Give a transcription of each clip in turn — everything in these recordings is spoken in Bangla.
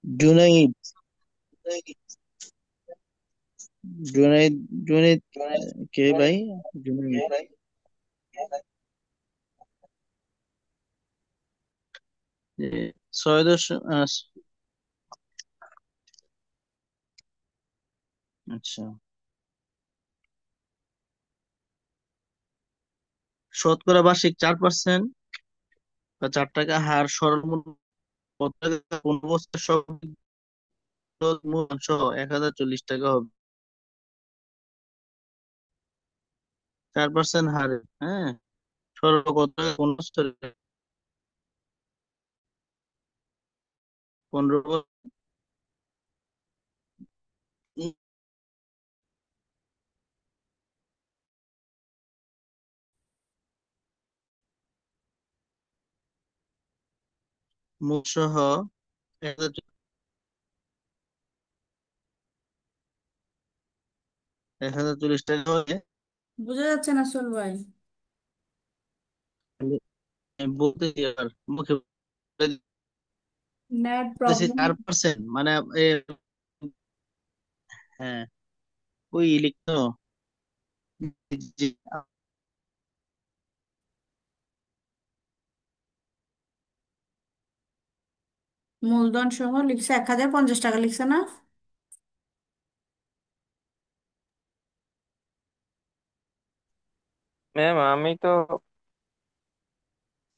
জুনাইদ। জুনাইদ। জুনাইদ। কে ভাই? জুনাইদ। এ, 6 দশ। আচ্ছা। শতকরা বার্ষিক 4% বা 4 টাকা হার সর্বমোট কত টাকা কোন বছর সর্বাধিক মূলধন সহ 1,040 টাকা হবে? 4% হারে, হ্যাঁ। সর্ব কত টাকা কোন বছরে? 15 বছর। মুখ সহ 1,040 টাকা হবে। বোঝা যাচ্ছে না সোল ভাই। আমি আমি বলতেছি আর মুখে নেট বলতেছি প্রবলেম। 4% মানে এ, হ্যাঁ, ওই লিখতো। জি। মূলধন সহ লিখছে 1,050 টাকা লিখছে না? ম্যাম আমি তো,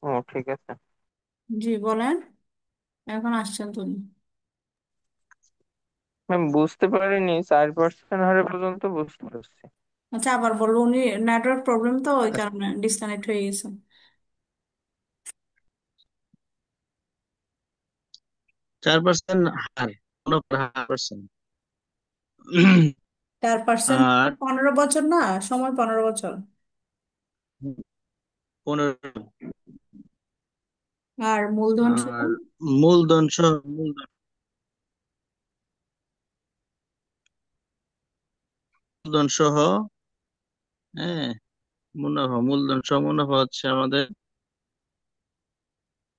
ও ঠিক আছে। জি বলেন, এখন আসছেন তুমি। ম্যাম বুঝতে পারিনি, 4% হারে পর্যন্ত বুঝতে পারছি। আচ্ছা আবার বলো, উনি নেটওয়ার্ক প্রবলেম তো ওই কারণে ডিসকানেক্ট হয়ে গেছে। 4% হার, মুনাফার হার পার্সেন্ট। 4% আর 15 বছর না, সময় 15 বছর। 15। আর মূলধন সহ? আর মূলধন সহ, মূলধন সহ, হ্যাঁ, মুনাফা, মূলধন সহ মুনাফা হচ্ছে আমাদের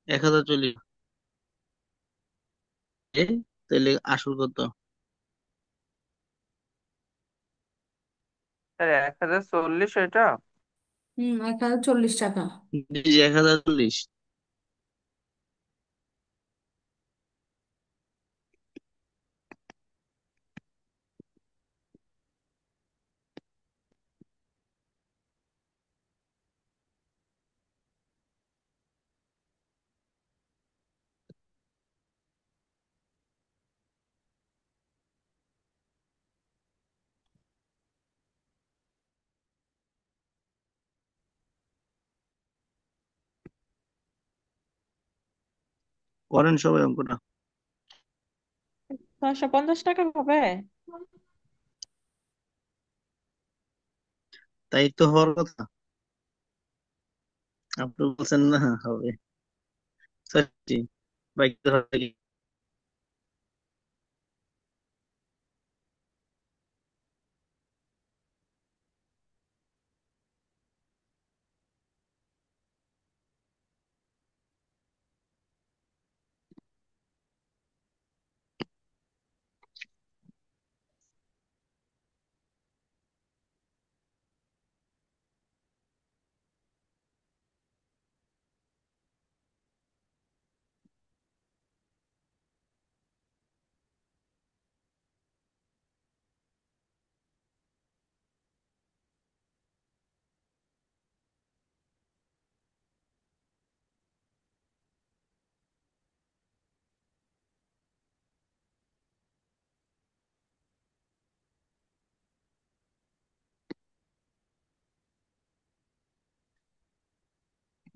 1,040। তাহলে আসল কত? স্যার 1,040 এটা? 1,040 টাকা। জি, 1,040। করেন সবাই অঙ্কটা। 650 টাকা হবে। তাই তো হওয়ার কথা। আপনি বলছেন না হবে। সত্যি। বাইক তো হবে।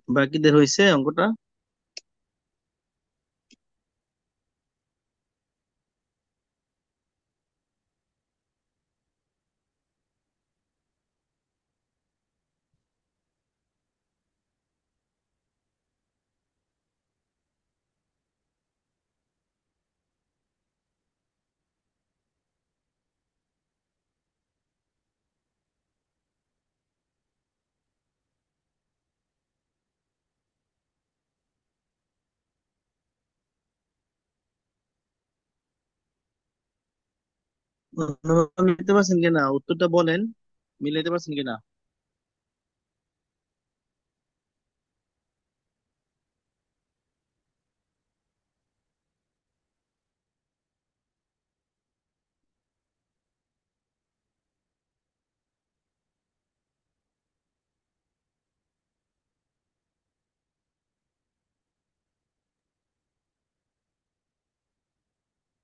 বাকিদের হয়েছে অঙ্কটা? মিলাতে পারছেন কিনা উত্তরটা বলেন, মিলাতে পারছেন কিনা?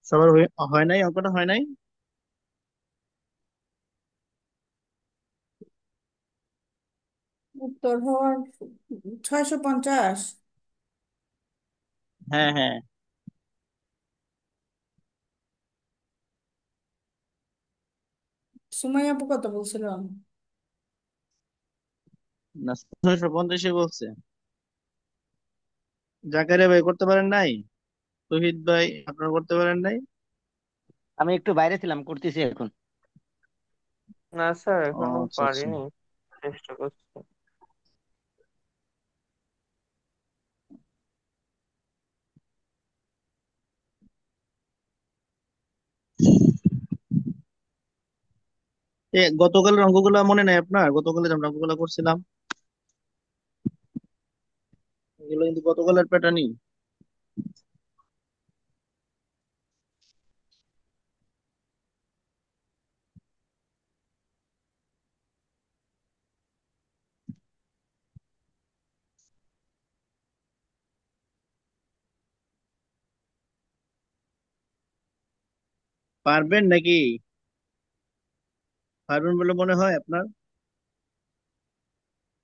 সবার হয় নাই, অঙ্কটা হয় নাই? উত্তর হওয়ার 650। হ্যাঁ হ্যাঁ। সুমাইয়া আপু কত বলছিল? না, 650 বলছে। জাকারিয়া ভাই করতে পারেন নাই? তহিদ ভাই আপনারা করতে পারেন নাই? আমি একটু বাইরে ছিলাম, করতেছি এখন। না স্যার, ও এখনো আচ্ছা আচ্ছা। পারিনি, চেষ্টা করছি। গতকালের অঙ্কগুলা মনে নাই আপনার? গতকালের আমরা অঙ্কগুলা করছিলাম, এগুলো কিন্তু গতকালের প্যাটার্নই। পারবেন নাকি? পারবেন বলে মনে হয় আপনার?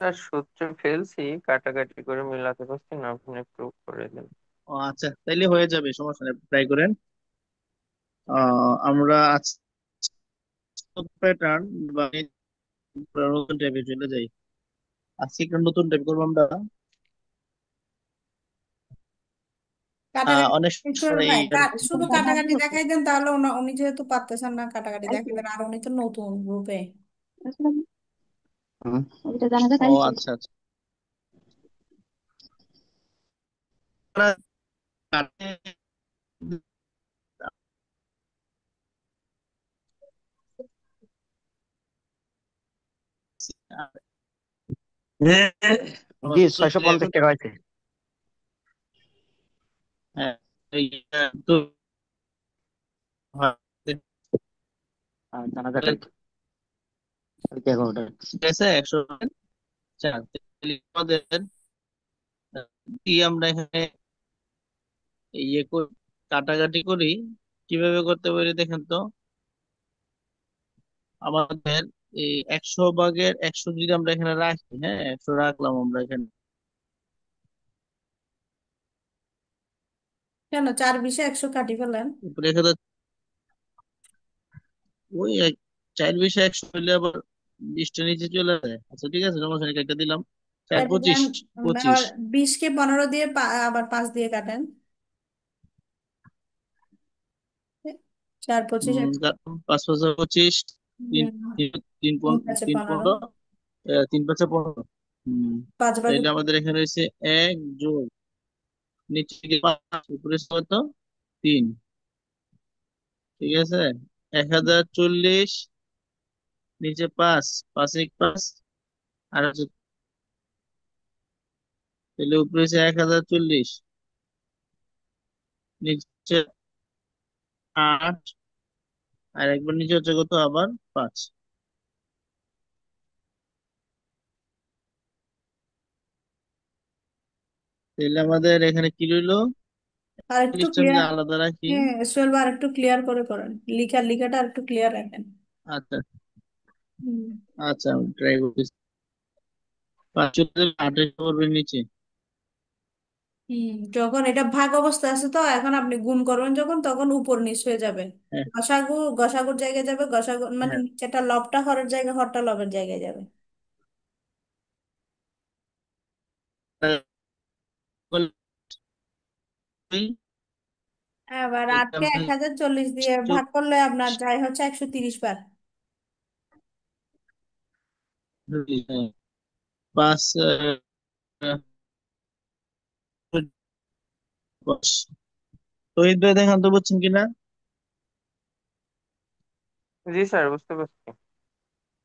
স্যার সূত্র ফেলছি, কাটাকাটি করে মিলাতে পারছি না, আপনি একটু করে দিন। ও আচ্ছা, তাইলে হয়ে যাবে, সমস্যা নেই, ট্রাই করেন। আমরা আজকে প্যাটার্ন বা নতুন টাইপে চলে যাই। আজকে একটা নতুন টাইপ করবো আমরা। কাটাকাটি অনেক করে সময় নাই, এইটার শুধু কাটাকাটি দেখাই দেন তাহলে উনি যেহেতু পারতেছেন না কাটাকাটি দেখাই দেন, আর উনি তো নতুন গ্রুপে। ও আচ্ছা আচ্ছা। জি, 650 টাকা হয়েছে। হ্যাঁ, তো জানা যাক আর কি। দেখো ওটা। ঠিক আছে 100। আচ্ছা, তাহলে আমাদের কি আমরা এখানে কাটাকাটি করি, কিভাবে করতে পারি দেখেন তো। আমাদের এই 100 ভাগের 100 যদি আমরা এখানে রাখি, হ্যাঁ 100 রাখলাম আমরা এখানে, কেন 4 20-এ 100 কাটি ফেলেন। উপরে এখানে ওই 4 20 100 হইলে আবার 20টা নিচে চলে যায়। আচ্ছা ঠিক আছে, সমস্যা নেই, একটা দিলাম। চার কেটে পঁচিশ দেন। পঁচিশ আবার 20-কে 15 দিয়ে আবার 5 দিয়ে কাটেন। 4 25 5 5 25, তিন হুম, তিন তিন তিন পাঁচে তিন 15। 15, 3 5 15। হম। 5 ভাগে তাইলে আমাদের এখানে রয়েছে এক যোগ নিচে গিয়ে 5, উপরে কত? 3। ঠিক আছে, 1040, নিচে 5, 5 1 5, আর হচ্ছে, তাহলে উপরে হচ্ছে 1040, নিচে 8, আর একবার নিচে হচ্ছে কত আবার? 5। তাহলে আমাদের এখানে কি রইলো? আর একটু লিস্টটা যদি ক্লিয়ার। আলাদা রাখি। হ্যাঁ, সোহেল আর একটু ক্লিয়ার করে করেন, লিখাটা আর একটু ক্লিয়ার রাখেন। আচ্ছা হুম। আচ্ছা, আমি ট্রাই করতেছি। 5 28 করবে নিচে। হুম, যখন এটা ভাগ অবস্থা আছে তো এখন আপনি গুণ করবেন যখন, তখন উপর নিচ হয়ে যাবে। হ্যাঁ গসাগুর জায়গায় যাবে, গসাগু মানে হ্যাঁ। নিচেটা লবটা হরের জায়গায়, হরটা লবের জায়গায় যাবে। এবার 8-কে 1040 দিয়ে ভাগ করলে আপনার যায় হচ্ছে 130 বার। 5 শহীদ ভাই দেখান তো, বুঝছেন কিনা? জি স্যার, বুঝতে পারছি।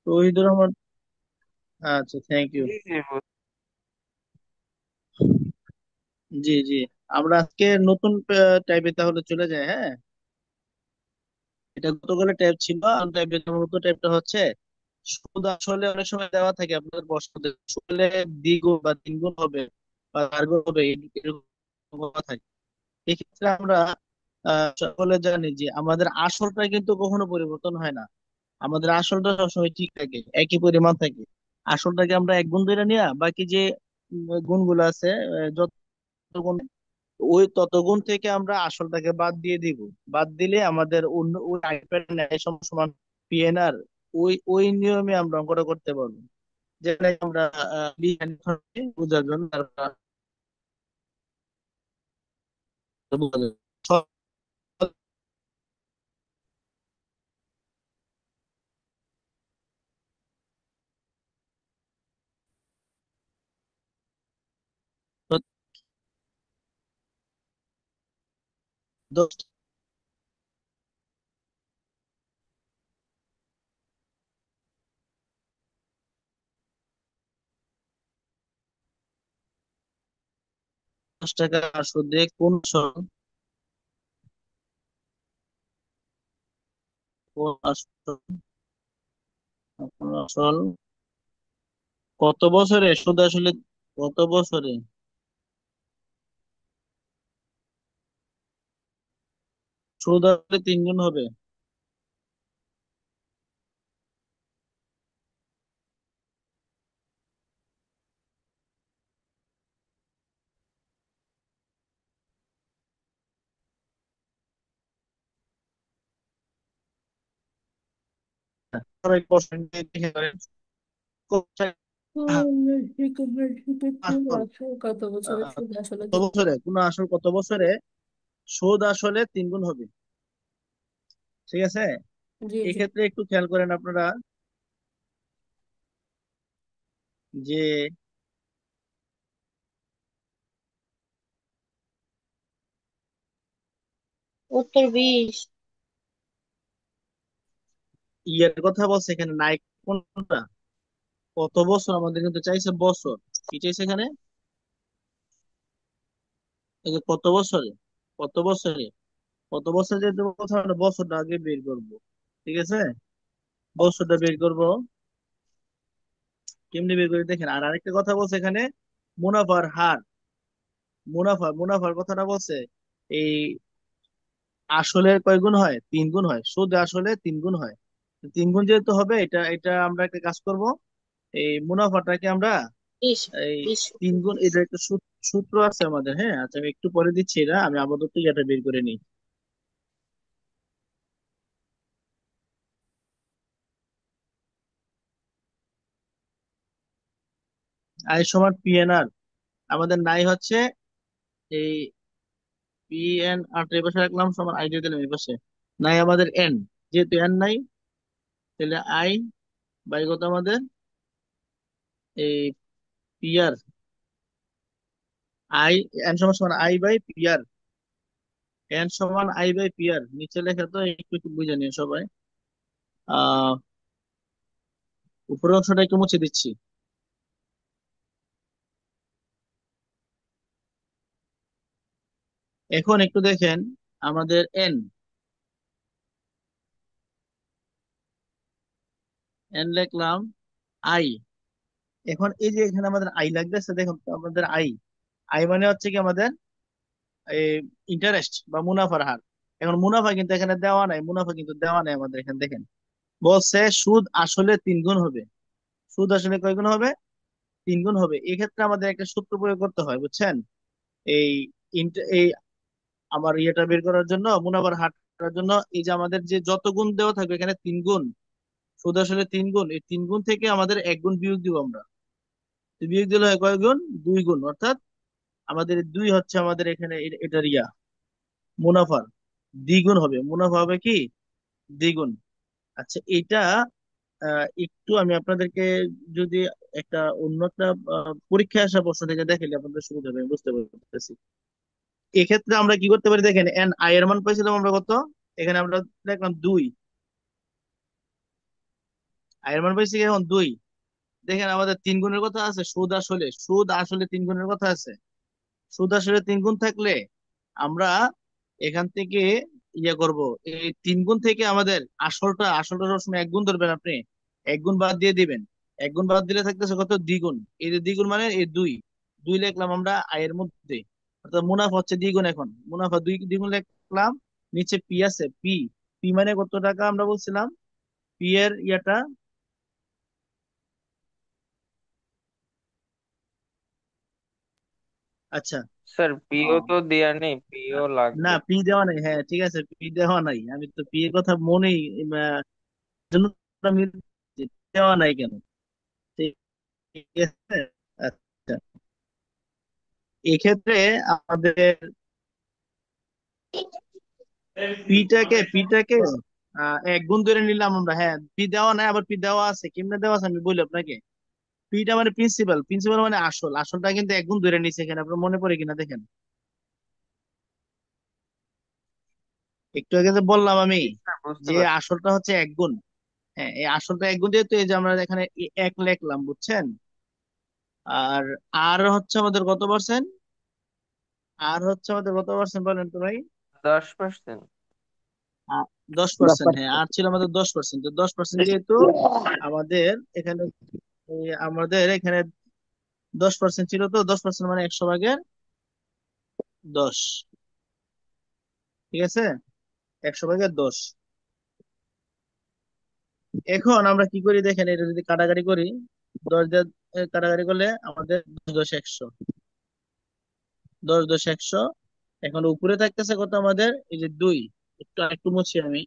তৌহিদুর রহমান। আচ্ছা, থ্যাংক ইউ। জি জি জি জি, আমরা আজকে নতুন টাইপে তাহলে চলে যাই, হ্যাঁ। এটা গতকালের টাইপ ছিল, আর টাইপের নতুন টাইপটা হচ্ছে সুদ আসলে অনেক সময় দেওয়া থাকে আপনাদের প্রশ্নতে, আসলে দ্বিগুণ বা তিনগুণ হবে বা চারগুণ হবে, এরকম বলা থাকে। এক্ষেত্রে আমরা সকলে জানি যে আমাদের আসলটা কিন্তু কখনো পরিবর্তন হয় না। আমাদের আসলটা সবসময় ঠিক থাকে, একই পরিমাণ থাকে। আসলটাকে আমরা এক গুণ ধরে নিয়ে বাকি যে গুণগুলো আছে, যত গুণ, ওই তত গুণ থেকে আমরা আসলটাকে বাদ দিয়ে দিব। বাদ দিলে আমাদের অন্য ওই টাইপের ন্যায় সমান সমান পিএনআর, ওই ওই নিয়মে আমরা অঙ্কটা করতে পারবো। যেটা আমরা বোঝার জন্য বোঝা যাবে। 10 টাকা সুদে কোন আসল কোন আসল কত বছরে সুদ আসলে, কত বছরে সুদ আসলে তিন গুণ হবে? সবাই প্রশ্ন দেখে করেন। আসল আসল কত বছরের সুদ আসলে কত তিন গুণ। বছরে কোন আসল কত বছরে সুদ আসলে তিন গুণ হবে, ঠিক আছে। জি জি। এক্ষেত্রে একটু খেয়াল করেন আপনারা যে উত্তর 20। ইয়ের কথা বলছে এখানে, নাই কোনটা, কত বছর আমাদের কিন্তু চাইছে বছর, কি চাইছে এখানে, এই যে কত বছরে, কত বছরে, কত বছর যেহেতু কথা, আমরা বছরটা আগে বের করব, ঠিক আছে। বছরটা বের করব, কেমনি বের করে দেখেন। আর আরেকটা কথা বলছে এখানে, মুনাফার হার, মুনাফার কথাটা বলছে এই আসলে কয় গুণ হয়, তিন গুণ হয়, সুদ আসলে তিন গুণ হয়। তিন গুণ যেহেতু হবে, এটা এটা আমরা একটা কাজ করব, এই মুনাফাটাকে আমরা 20। এই 20। তিন গুণ, এটা একটা সূত্র আছে আমাদের, হ্যাঁ। আচ্ছা, আমি একটু পরে দিচ্ছি, এটা আমি আপাতত এটা বের করে নিই। আই সমান পিএনআর, আমাদের নাই হচ্ছে এই পিএনআর এই পাশে রাখলাম, সমান আই দিয়ে দিলাম এই পাশে। নাই আমাদের এন, যেহেতু এন নাই, তাহলে আই বাই কত আমাদের এই পিআর, আই, এন সমান সমান আই বাই পিআর, এন সমান আই বাই পিআর, নিচে লেখা তো একটু একটু বুঝে নিন সবাই। আহ উপরের অংশটা একটু মুছে দিচ্ছি। এখন একটু দেখেন আমাদের এন, এন লিখলাম, আই, এখন এই যে এখানে আমাদের আই লাগতেছে, দেখুন তো আমাদের আই, আই মানে হচ্ছে কি আমাদের ইন্টারেস্ট বা মুনাফার হার। এখন মুনাফা কিন্তু এখানে দেওয়া নাই, মুনাফা কিন্তু দেওয়া নাই আমাদের এখানে, দেখেন বলছে সুদ আসলে তিন গুণ হবে। সুদ আসলে কয় গুণ হবে, তিন গুণ হবে। এক্ষেত্রে আমাদের একটা সূত্র প্রয়োগ করতে হয়, বুঝছেন। এই এই আমার ইয়েটা বের করার জন্য, মুনাফার হার করার জন্য, এই যে আমাদের যে যত গুণ দেওয়া থাকবে এখানে তিন গুণ, সুদ আসলে তিন গুণ, এই তিন গুণ থেকে আমাদের এক গুণ বিয়োগ দিব আমরা। তো বিয়োগ দিলে হয় কয় গুণ, দুই গুণ, অর্থাৎ আমাদের দুই হচ্ছে আমাদের এখানে এটার মুনাফার দ্বিগুণ হবে, মুনাফা হবে কি দ্বিগুণ। আচ্ছা, এটা একটু আমি আপনাদেরকে যদি একটা অন্য একটা পরীক্ষায় আসা প্রশ্ন থেকে দেখালে আপনাদের সুবিধা হবে, আমি বুঝতে পারতেছি। এক্ষেত্রে আমরা কি করতে পারি দেখেন, এন আই এর মান পাইছিলাম আমরা কত, এখানে আমরা দেখলাম দুই, আয়ের মান পাইছি কি এখন 2। দেখেন আমাদের 3 গুণের কথা আছে, সুদ আসলে 3 গুণের কথা আছে। সুদ আসলে 3 গুণ থাকলে আমরা এখান থেকে করব, এই 3 গুণ থেকে আমাদের আসলটা সবসময় 1 গুণ ধরবেন আপনি, 1 গুণ বাদ দিয়ে দিবেন। 1 গুণ বাদ দিলে থাকতেছে কত, 2 গুণ। এই যে 2 গুণ মানে এই 2, 2 লিখলাম আমরা আয়ের মধ্যে। অর্থাৎ মুনাফা হচ্ছে 2 গুণ, এখন মুনাফা 2 গুণ লিখলাম। নিচে পি আছে, পি, পি মানে কত টাকা আমরা বলছিলাম, পি এর ইয়াটা। আচ্ছা। স্যার পিও আহ, তো দেয়া নেই, পিও না, লাগবে। পি দেওয়া নাই, হ্যাঁ ঠিক আছে, পি দেওয়া নাই, আমি তো পি এর কথা মনেই জন্য আমি দেওয়া নাই কেন, ঠিক আছে। আচ্ছা, এক্ষেত্রে আমাদের পিটাকে 1 গুণ ধরে নিলাম আমরা। হ্যাঁ, পি দেওয়া নাই, আবার পি দেওয়া আছে, কেমনে দেওয়া আছে আমি বলি আপনাকে। পিটা মানে প্রিন্সিপাল, প্রিন্সিপাল মানে আসলটা কিন্তু 1 গুণ ধরে নিছে এখানে, আপনার মনে পড়ে কিনা দেখেন। একটু আগে যে বললাম আমি জি স্যার, বুঝতে যে পারছি। আসলটা হচ্ছে 1 গুণ। হ্যাঁ, এই আসলটা 1 গুণ, যেহেতু এই যে আমরা এখানে 1 লিখলাম, বুঝছেন। আর আর হচ্ছে আমাদের কত পার্সেন্ট, কত পার্সেন্ট বলেন তো ভাই। 10%। আ- দশ দশ পার্সেন্ট হ্যাঁ, পার্সেন্ট আর ছিল আমাদের 10%। তো 10% যেহেতু আমাদের এখানে, আমাদের এখানে 10% ছিল, তো 10% মানে 100 ভাগের 10। ঠিক আছে, 100 ভাগের 10। এখন আমরা কি করি দেখেন, এটা যদি কাটাকাটি করি, 10 দিয়ে কাটাকাটি করলে আমাদের 10 10 100, 10 10 100। এখন উপরে থাকতেছে কত আমাদের, এই যে 2। একটু একটু মুছি আমি।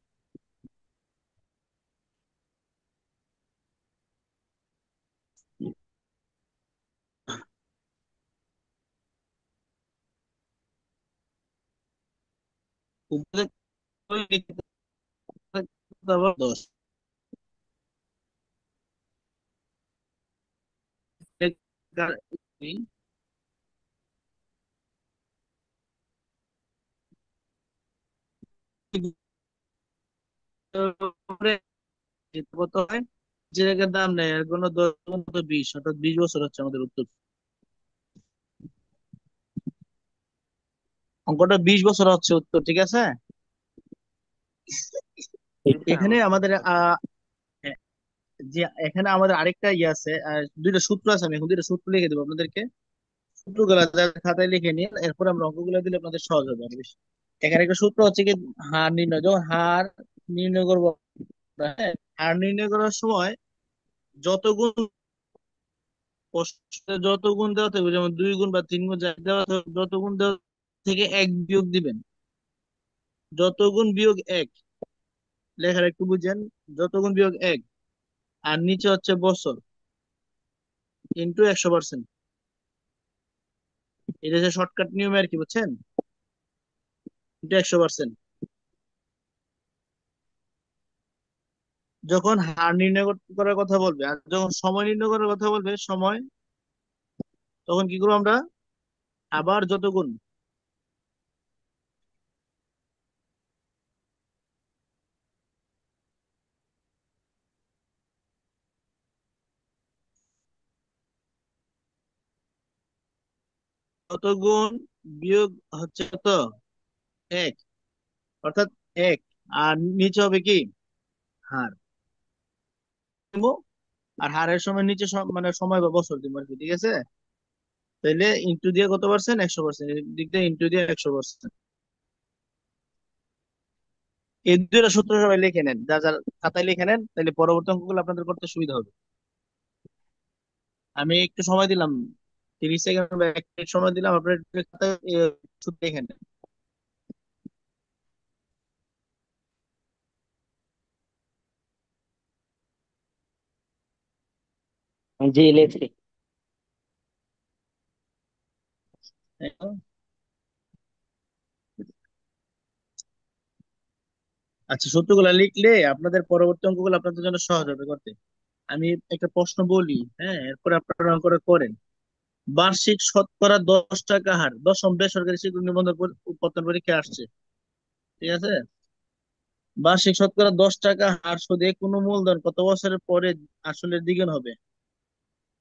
উপরে থাকতেছে আবার 10। কত হয়, যে জায়গার দাম নেই, এর কোনো 10 20, অর্থাৎ 20 বছর হচ্ছে আমাদের উত্তর। অঙ্কটা 20 বছর হচ্ছে উত্তর, ঠিক আছে। জি স্যার, এখানে বুঝতে আমাদের পারছি। যে এখানে আমাদের আরেকটা ইয়ে আছে, দুইটা সূত্র আছে, আমি এখন দুইটা সূত্র লিখে দেবো আপনাদেরকে। সূত্রগুলো খাতায় লিখে নিন, এরপর আমরা অঙ্কগুলো দিলে আপনাদের সহজ হবে আরো বেশি। এখানে একটা সূত্র হচ্ছে কি, হার নির্ণয়, যখন হার নির্ণয় করবো আমরা, হ্যাঁ, হার নির্ণয় করার সময় যত গুণ, প্রশ্নে যত গুণ দেওয়া থাকবে, যেমন 2 গুণ বা 3 গুণ যা দেওয়া থাকবে, যত গুণ দেওয়া থেকে 1 বিয়োগ দিবেন। যত গুণ বিয়োগ 1, লেখার একটু বুঝেন। যত গুণ বিয়োগ 1, আর নিচে হচ্ছে বছর, ইন্টু 100%। এটা হচ্ছে শর্টকাট নিয়মে আর কি, বুঝছেন, ইন্টু 100%। যখন হার নির্ণয় করার কথা বলবে, আর যখন সময় নির্ণয় করার কথা বলবে, সময়, তখন কি করবো আমরা, আবার যত গুণ, যত গুণ বিয়োগ হচ্ছে কত, 1, অর্থাৎ 1। আর নিচে হবে কি, হার দিব। আর হারের সময় নিচে মানে সময় বা বছর দিব আর কি, ঠিক আছে। তাহলে ইন্টু দিয়ে কত পার্সেন্ট, 100%, দিক দিয়ে ইন্টু দিয়ে 100%। এই দুইটা সূত্র সবাই লিখে নেন, যা যা খাতায় লিখে নেন, তাহলে পরবর্তী অঙ্কগুলো আপনাদের করতে সুবিধা হবে। আমি একটু সময় দিলাম, 30 সেকেন্ড বা 1 মিনিট সময় দিলাম, আপনার একটু খাতায় সূত্র লিখে নেন। জি লিখছি। আচ্ছা, সূত্রগুলো লিখলে আপনাদের পরবর্তী অঙ্কগুলো আপনাদের জন্য সহজ হবে করতে। আমি একটা প্রশ্ন বলি, হ্যাঁ, এরপরে আপনারা অঙ্কটা করেন। বার্ষিক শতকরা 10 টাকা হার দশম বেসরকারি শিক্ষক নিবন্ধন প্রত্যয়ন পরীক্ষা আসছে, ঠিক আছে। বার্ষিক শতকরা 10 টাকা হার সুদে কোনো মূলধন কত বছরের পরে আসলের দ্বিগুণ হবে?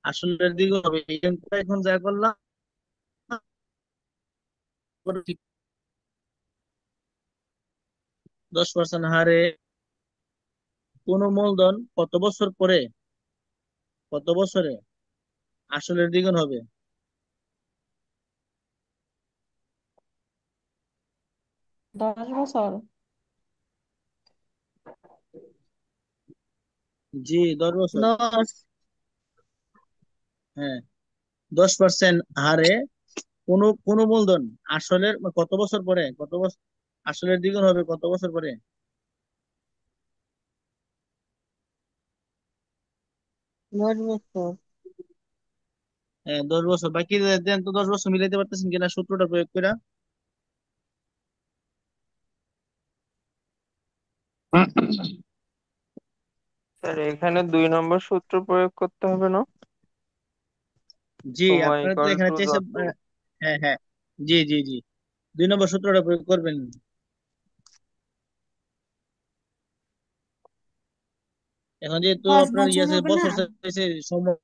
আসলের দ্বিগুণ হবে এখন যা করলাম 10% হারে কোনো মূলধন কত বছর পরে, কত বছরে আসলের দ্বিগুণ হবে? 10 বছর। জি, 10 বছর। 10। হ্যাঁ, 10% হারে কোনো কোনো মূলধন আসলের কত বছর পরে, কত বছর আসলের দ্বিগুণ হবে কত বছর পরে? 10 বছর। হ্যাঁ, 10 বছর। বাকি দেন তো, 10 বছর মিলাইতে পারতেছেন কিনা সূত্রটা প্রয়োগ করে? স্যার এখানে 2 নম্বর সূত্র প্রয়োগ করতে হবে না? জি, সময় আপনারা তো ইকুয়াল এখানে টু চেয়েছে। যত। হ্যাঁ হ্যাঁ, জি জি জি, 2 নম্বর সূত্রটা প্রয়োগ করবেন। এখন যেহেতু পাঁচ আপনার বছর আছে হবে না? বছর চাইছে সময়।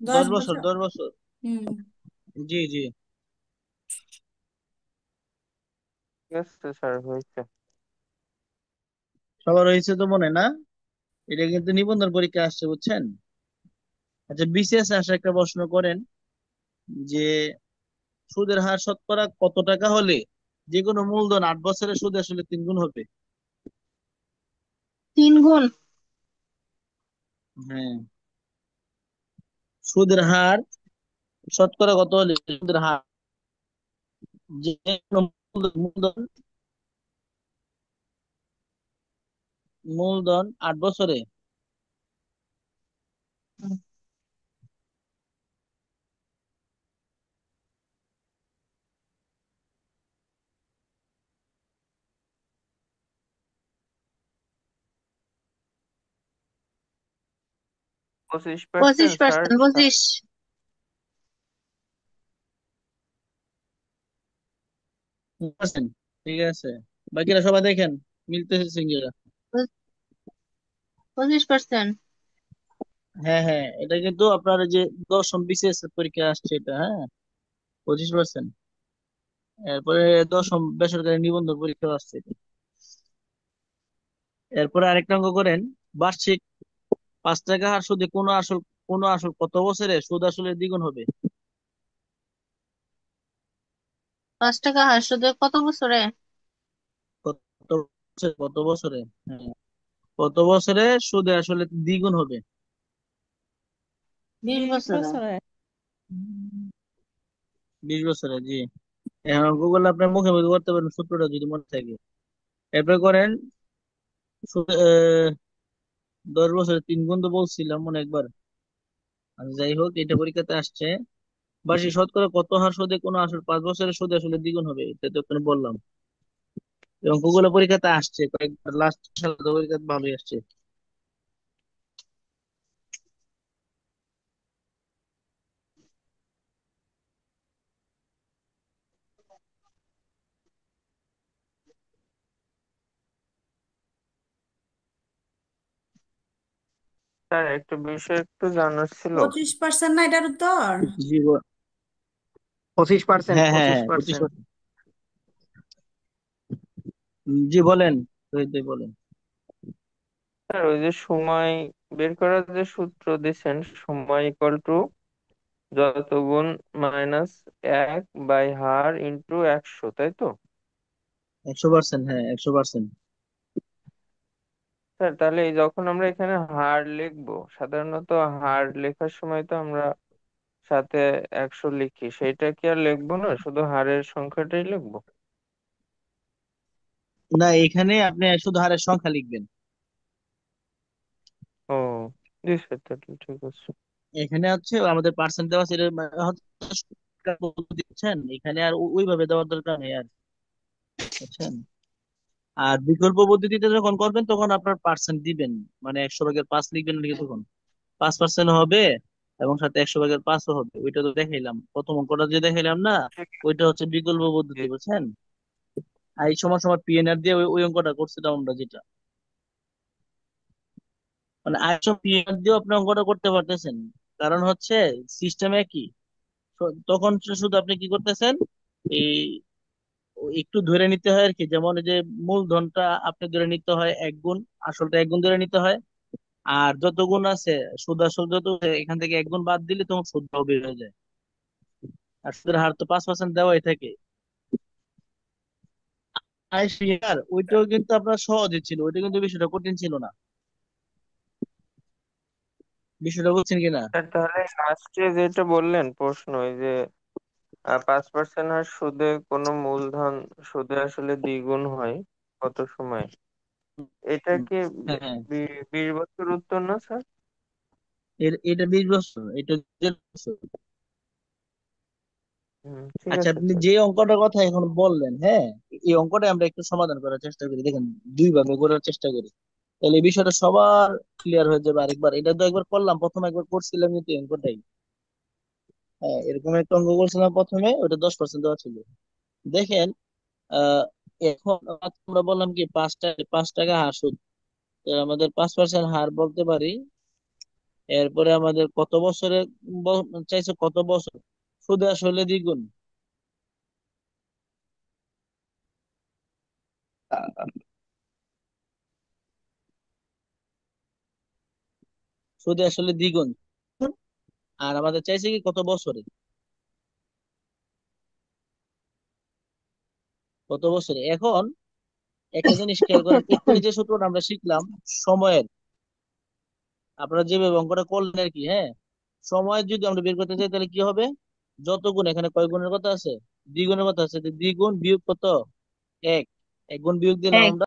দশ দশ বছর বছর 10 বছর। হুম। জি জি। ঠিক আছে স্যার, হয়েছে। সবার হয়েছে তো মনে না? এটা কিন্তু নিবন্ধন পরীক্ষা আসছে, বুঝছেন? আচ্ছা, বিসিএস আসে একটা প্রশ্ন করেন যে সুদের হার শতকরা কত টাকা হলে যে কোনো মূলধন 8 বছরের সুদ আসলে 3 গুণ হবে? 3 গুণ। হ্যাঁ, সুদের হার শতকরা কত হলে সুদের হার যে কোনো মূলধন মূলধন 8 বছরে। 25% স্যার। 25%, 25। 2%। ঠিক আছে, বাকিরা সবাই দেখেন মিলতেছে সিঙ্গেরা। 25%। হ্যাঁ হ্যাঁ, এটা কিন্তু আপনার এই যে দশম বিসিএস পরীক্ষা আসছে এটা, হ্যাঁ, 25%। এরপরে দশম বেসরকারি নিবন্ধন পরীক্ষা আসছে এটা। এরপরে আরেকটা অঙ্ক করেন, বার্ষিক 5 টাকা হার সুদে কোনো আসল কত বছরে সুদ আসলে দ্বিগুণ হবে? 5 টাকা হার সুদে কত বছরে? কত বছরে? হ্যাঁ, কত বছরে সুদে আসলে দ্বিগুণ হবে? 20 বছরে। 20 বছরে। 20 বছরে, জি। এখন গুগল আপনার মুখে মুখে করতে পারেন সূত্রটা যদি মনে থাকে। এরপরে করেন সুদ- 10 বছরে 3 গুণ তো বলছিলাম মনে একবার। আচ্ছা, যাই হোক, এটা পরীক্ষাতে আসছে। বার্ষিক শতকরা কত হার সুদে কোনো আসল 5 বছরের সুদে আসলে দ্বিগুণ হবে? এটা তো ওখানে বললাম। এবং গুগল পরীক্ষাতে আসছে কয়েকবার, লাস্ট সালে তো পরীক্ষাতে ভালোই আসছে। স্যার একটা বিষয় একটু জানার ছিল। 25% না এটার উত্তর? জি, 25%, হ্যাঁ হ্যাঁ পঁচিশ হ্যাঁ, পঁচিশ পার্সেন্ট বছর জি, বলেন, রোহিত ভাই বলেন। স্যার ওই যে সময় বের করার যে সূত্র দিচ্ছেন, সময় ইকুয়াল টু যত গুণ মাইনাস 1/হার ইন্টু 100, তাই তো? 100%, হ্যাঁ, 100%। স্যার তাহলে এই যখন আমরা এখানে হার লিখবো, সাধারণত হার লেখার সময় তো আমরা সাথে 100 লিখি, সেইটা কি আর লিখবো না, শুধু হারের সংখ্যাটাই লিখবো? না, এখানে আপনি শুধু হারের সংখ্যা লিখবেন। ও, জি স্যার, তাহলে ঠিক আছে। এখানে হচ্ছে আমাদের পার্সেন্ট দেওয়া আছে, এটা হচ্ছে পদ্ধতি, বুঝছেন? এখানে আর ওইভাবে দেওয়ার দরকার নেই আর, বুঝছেন? আর বিকল্প পদ্ধতিতে যখন করবেন তখন আপনার পার্সেন্ট দিবেন, মানে 100 ভাগের 5 লিখবেন লিখে, তখন 5% হবে এবং সাথে 100 ভাগের 5ও হবে। ওইটা তো দেখাইলাম প্রথম অঙ্কটা যে দেখাইলাম না, ঠিক ওইটা হচ্ছে বিকল্প আছে। পদ্ধতি, বুঝছেন? আই সমান সমান পিএনআর দিয়ে ওই ওই অঙ্কটা করছিলাম আমরা যেটা, মানে আই সমান পিএনআর দিয়েও আপনি অঙ্কটা করতে পারতেছেন। কারণ হচ্ছে সিস্টেম একই। তখন শুধু আপনি কি করতেছেন, এই একটু ধরে নিতে হয় আর কি, যেমন এই যে মূলধনটা আপনি ধরে নিতে হয় 1 গুণ, আসলটা 1 গুণ ধরে নিতে হয়। আর যত গুণ আছে, সুদ আসল যত এখান থেকে 1 গুণ বাদ দিলে তখন সুদটাও বের হয়ে যায়। আর সুদের হার তো 5% দেওয়াই থাকে। আর শেয়ার ওইটাও কিন্তু আপনার সহজে ছিল, ওইটা কিন্তু বিষয়টা কঠিন ছিল না। বিষয়টা বুঝছেন কিনা? স্যার তাহলে লাস্টে যেটা বললেন প্রশ্ন, ওই যে 5% হার সুদে কোনো মূলধন সুদে আসলে দ্বিগুণ হয় কত সময়, এটা হুম। কি হ্যাঁ, 20 বছর উত্তর না স্যার? এটা 20 বছর, এটা 10 বছর। ঠিক আচ্ছা, আছে আপনি স্যার। যে অঙ্কটার কথা এখন বললেন, হ্যাঁ, এই অঙ্কটা আমরা একটু সমাধান করার চেষ্টা করি, দেখেন দুই ভাবে করার চেষ্টা করি, তাহলে এই বিষয়টা সবার ক্লিয়ার হয়ে যাবে। আরেকবার এটা তো একবার করলাম, প্রথমে একবার করছিলাম কিন্তু এই অঙ্কটাই। হ্যাঁ, এরকম একটা অঙ্ক করছিলাম প্রথমে, ওটা 10% দেওয়া ছিল। দেখেন, আহ এখন আমরা বললাম কি 5 টাকা হার সুদ। তো আমাদের 5% হার বলতে পারি। এরপরে আমাদের কত বছরে চাইছে, কত বছর সুদে আসলে দ্বিগুণ। সুদে আসলে দ্বিগুণ। আর আমাদের চাইছে কি কত বছরে, কত বছরে। এখন একটা জিনিস খেয়াল করেন, একটু আগে যে সূত্রটা আমরা শিখলাম সময়ের, আপনারা যেভাবে অঙ্কটা করলেন আর কি, হ্যাঁ, সময় যদি আমরা বের করতে চাই তাহলে কি হবে, যত গুণ, এখানে কয় গুণের কথা আছে, দ্বিগুণের কথা আছে, তো দ্বিগুণ বিয়োগ কত, এক, 1 গুণ বিয়োগ দিলাম আমরা।